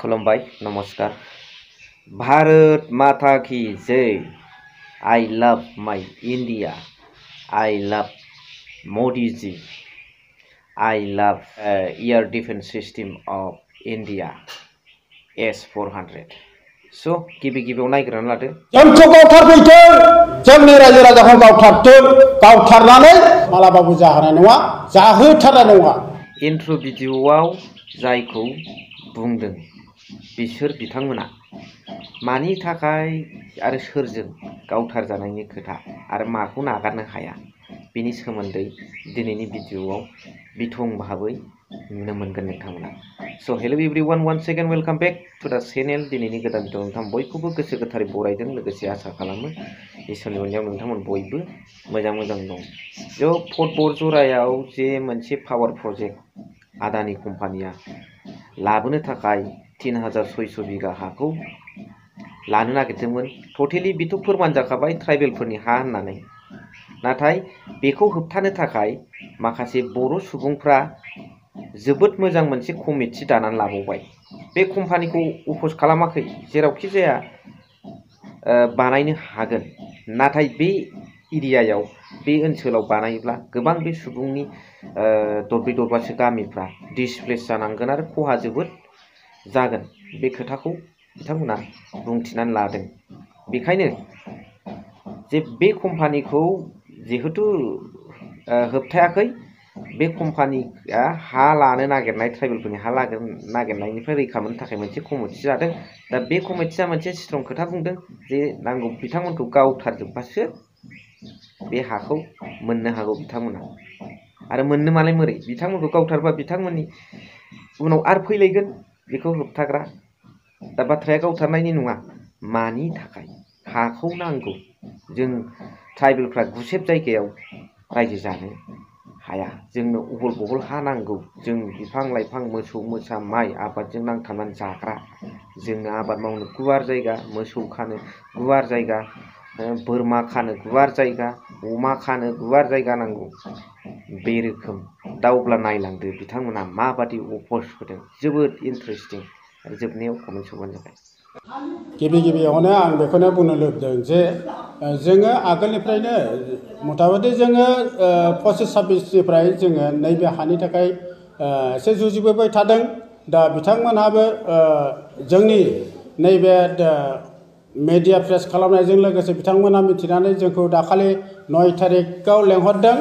खुलुमबाय नमस्कार। भारत माता की जय। I love my India. I love Modi ji. I love air defence system of India S-400। So गिबियाव नायग्रोनानै लादो। जोंखौ गावथारफैथों, जोंनि रायजो राजाखौ गावथारथों, गावथारनानै मालाबाबो जाहोनाय नङा, जाहोथारनाय नङा। इन्ट्र' भिडिअ'आव जायखौ बुंदों बिसोर बिथांमोना मानि थाखाय आरो सोरजों गावथार जानायनि खोथा आरो माखौ नागारनो हाया बेनि सोमोन्दै दिनैनि भिडिअ'आव बिथं भाबै नुनो मोनगोन नोंथांमोना। So' hello' everyone, once again welcome back to the channel. दिनैनि गोदान भिडिअ' नोंथां बयखौबो गोसो गोथारै बरायदों, लोगोसे आसा खालामो इसोरनि अननायाव नोंथांमोन बयबो मोजां दं। ज' फट बरजरायाव जे मोनसे पावार प्रजेक्ट आदानि कम्पानिया लाबोनो थाखाय 3600 बिगा हाखौ लानो नागिरदोंमोन। टटेलि बेथ' फोरमान जाखाबाय ट्राइबेलफोरनि हा होननानै। नाथाय बेखौ होबथानो थाखाय माखासे बर' सुबुंफ्रा जोबोद मोजां मोनसे कमिटि दानानै लाबावबाय। बे कम्पानिखौ अपोज खालामाखै, जेरावखि जाया बानायनो हागोन। नाथाय बे एरियायाव, बे ओनसोलाव बानायोब्ला गोबां बे सुबुंनि दरब्रै दरबासो गामिफ्रा डिसप्लेस जानांगोन आरो खहा जोबोद जागोन। बे खोथाखौ बिथांमोना बुंथिनानै लादों। बेखायनो जे बे कम्पानिखौ जिहेतु होबथायाखै, बे कम्पानिया हा लानो नागिरनाय ट्राइबेलफोरनि हा नागिरनायनिफ्राय रैखा मोननो थाखाय मोनसे कमिटि जादों। दा बे कमिटिया मोनसे स्ट्रं खोथा बुंदों जे नांगौ बिथांमोनखौ गावथारजोबबासो बे हाखौ मोननो हागौ बिथांमोना। आरो मोननो मालाय मोरै? बिथांमोनखौ गावथारबा बिथांमोननि उनाव आरो फैलायगोन बेखौ होबथाग्रा। दा बाथ्राया गावथारनायनि नङा, मानि थाखाय हाखौ नांगौ। जों ट्राइबेलफ्रा गुसेब जायगायाव रायजो जानो हाया, जोंनो अहल बहल हा नांगौ। जों बिफां लाइफां, मोसौ मोसा, माइ आबादजों नांथाबनानै जाग्रा। जोंनो आबाद मावनो गुवार जायगा, मोसौ खानो गुवार जायगा, बोरमा खानो गुवार जायगा, अमा खानो गुवार जायगा नांगौ। बे रोखोम दा अब्ला नायलांदो बिथांमोना माबादि अपोज होदों। जोबोद इन्टारेस्टिं। आरो जोबनायाव कमेन्ट हरबानो जाबाय। गिबियावनो आं बेखौनो बुंनो लुबैदों जे जोङो आगोलनिफ्रायनो मथामथि जोङो 25-26निफ्राय जोङो नैबे हानि थाखाय एसे जुजिबोबाय थादों। दा बिथांमोनहाबो जोंनि नैबे मेडिया प्रेस खालामनायजों लोगोसे बिथांमोना मिथिनानै जोंखौ दाखालि 9 थारिखआव लेंहरदों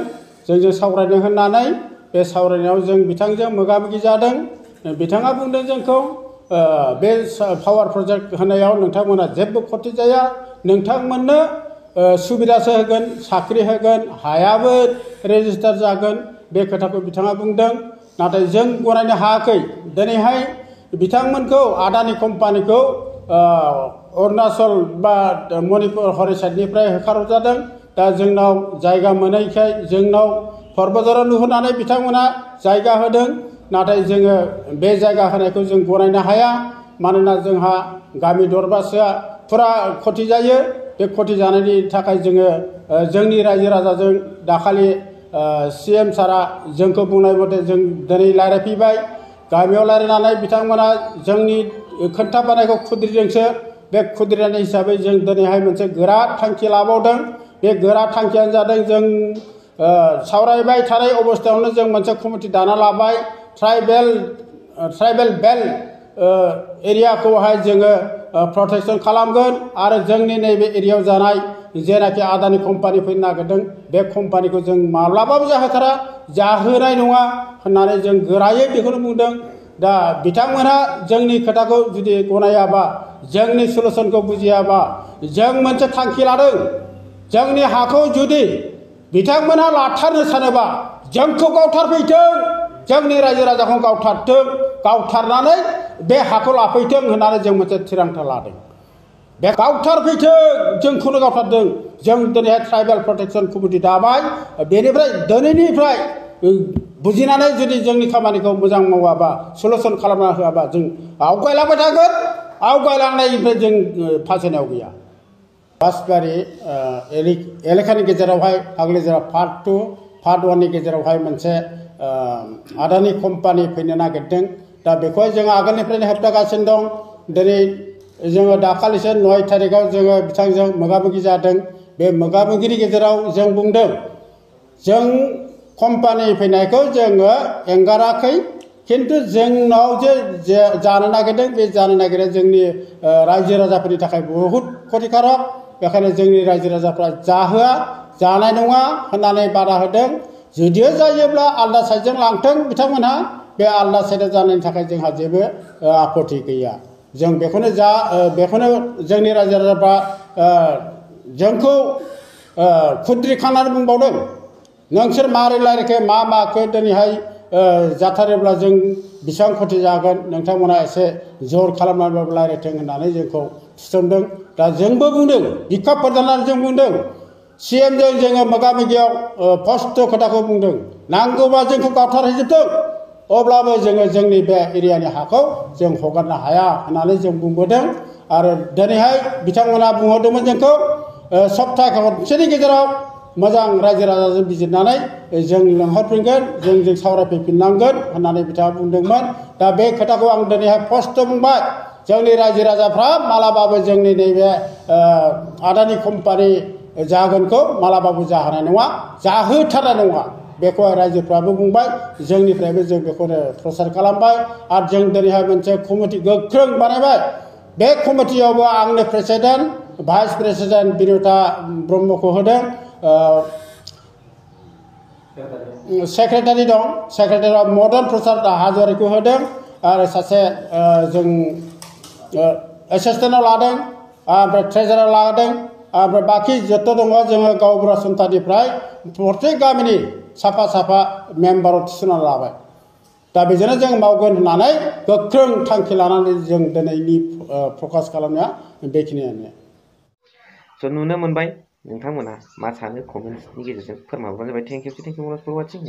जोंजों सावरायनो होननानै। बे सावरायनायाव जों बिथांजों मोगा मोगि जादों। बिथाङा बुंदों जोंखौ बे पावार प्रजेक्ट होनायाव नोंथांमोना जेबो खथि जाया, नोंथांमोननो सुबिदासो होगोन, साख्रि होगोन, हायाबो रेजिस्टार जागोन। बे खोथाखौ बिथाङा बुंदों। नाथाय जों गनायनो हायाखै। दिनैहाय बिथांमोनखौ, आदानि कम्पानिखौ अरुणाचल बा मणिपुर हरै साइडनिफ्राय होखारहरजादों। दा जोंनाव जायगा मोनैखाय जोंनाव फरबजराव नुहुरनानै बिथांमोना जायगा होदों। नाथाय जोङो बे जायगा होनायखौ जों गनायनो हाया, मानोना जोंहा गामि दरबासोआ फुरा खथि जायो। बे खथि जानायनि थाखाय जोङो जोंनि रायजो राजाजों दाखालि CM सारा जोंखौ बुंनाय मथे जों दिनै रायज्लायफैबाय। गामियाव रायज्लायनानै बिथांमोना जोंनि खोन्थाबोनायखौ खुद्रिदोंसो। बे खुद्रिनाय हिसाबै जों दिनैहाय मोनसे गोरा थांखि लाबावदों। बे गोरा थांखियानो जादों, जों सावरायबाय थानाय अबस्थायावनो जों मोनसे कमिटि दाना लाबाय। ट्राइबेल बेल्ट एरियाखौहाय जोङो प्रटेक्सन खालामगोन आरो जोंनि नैबे एरियायाव जानाय जेनाखि आदानि कम्पानि फैनो नागिरदों, बे कम्पानिखौ जों माब्लाबाबो जाहोथारा, जाहोनाय नङा होननानै जों गोरायै बेखौनो बुंदों। दा बिथांमोना जोंनि खोथाखौ जुदि गनायाबा, जोंनि सलुसनखौ बुजियाबा, जों मोनसे थांखि लादों। जोंनि हाखौ जुदि बिथांमोना लाथारनो सानोबा जोंखौ गावथारफैथों, जोंनि रायजो राजाखौ गावथारथों, गावथारनानै बे हाखौ लाफैथों होननानै जों मोनसे थिरांथा लादों। बे गावथारफैथों, जोंखौनो गावथारदों। जों दिनैहाय ट्राइबेल प्रटेक्सन कमिटि दाबाय। बेनिफ्राय दिनैनिफ्राय बुजिनानै जुदि जोंनि खामानिखौ मोजां मावाबा, सलुसन खालामना होआबा, जों आवगायलांबाय थागोन। आवगायलांनायनिफ्राय जों फासयनायाव गैया। बासबारि एलेखानि गेजेरावहाय फाग्लिजरा पार्ट 2, पार्ट 1नि गेजेरावहाय मोनसे आदानि कम्पानि फैनो नागिरदों। दा बेखौहाय जोङो आगोलनिफ्रायनो होबथागासिनो दं। दिनै जोङो दाखालिसो 9 थारिखआव जोङो बिथांजों मोगा मोगि जादों। बे मोगा मोगिनि गेजेराव जों बुंदों जों कम्पानि फैनायखौ जोङो एंगाराखै, किन्तु जोंनाव जे जानो नागिरदों बे जानो नागिरनाया जोंनि रायजो राजाफोरनि थाखाय बहुद खतिकारक। बेखायनो जोंनि रायजो राजाफ्रा जाहोआ, जानाय नङा होननानै बादा होदों। जुदियो जायोब्ला आलदा साइडजों लांथों बिथांमोनहा, बे आलदा साइडआव जानायनि थाखाय जोंहा जेबो आपत्ति गैया। जों बेखौनो जोंनि रायजो राजाफ्रा जोंखौ खुद्रिखांनानै बुंबावदों, नोंसोर मारै रायलायखो मा माखो दिनैहाय जाथारोब्ला जों बेसेबां खति जागोन, नोंथांमोना एसे जर खालामनानैबाबो रायलायथों होननानै जोंखौ थिसनदों। दा जोंबो बुंदों, बिखा फोरदाननानै जों बुंदों, CMजों जोङो मोगा मोगियाव स्पष्ट खोथाखौ बुंदों, नांगौबा जोंखौ गावथारहैजोबथों, अब्लाबो जोङो जोंनि बे एरियानि हाखौ जों हगारनो हाया होननानै जों बुंबोदों। आरो दिनैहाय बिथांमोना बुंहरदोंमोन जोंखौ सप्ताह खनसेनि गेजेराव मोजां रायजो राजाजों बिजिरनानै जों लिंहरफिनगोन, जों सावरायफैफिननांगोन होननानै बिथाङा बुंदोंमोन। दा बे खोथाखौ आं दिनैहाय स्पष्ट बुंबाय, जोंनि रायजो राजाफ्रा मालाबाबो जोंनि नैबे आदानि कम्पानि जागोनखौ मालाबाबो जाहोनाय नङा, जाहोथारनाय नङा। बेखौ रायजोफ्राबो बुंबाय, जोंनिफ्रायबो जों बेखौनो प्रसार खालामबाय। आरो जों दिनैहाय मोनसे कमिटि गोख्रों बानायबाय। बे कमिटियावबो आंनो प्रेसिडेन्ट, भाइस प्रेसिडेन्ट बिनुता ब्रह्मखौ होदों, सेक्रेटारि दं, सेक्रेटारियाव मदन प्रसाद हाज'वारिखौ होदों, आरो सासे जों एसिस्टेन्टआव लादों, ओमफ्राय ट्रेजारार लादों, ओमफ्राय बाखि जत' दङ जोङो गावबुरा सन्थानिफ्राय प्रत्येक गामिनि साफा साफा मेम्बाराव थिसनना लाबाय। दा बेजोंनो जों मावगोन होननानै गोख्रों थांखि लानानै जों दिनैनि फकास खालामनाया बेखिनियानो। स' नुनो मोनबाय नोंथांमोना मा सानो कमेन्ट्सनि गेजेरजों फोरमायहरबानो जाबाय। Thank you for वाचिं।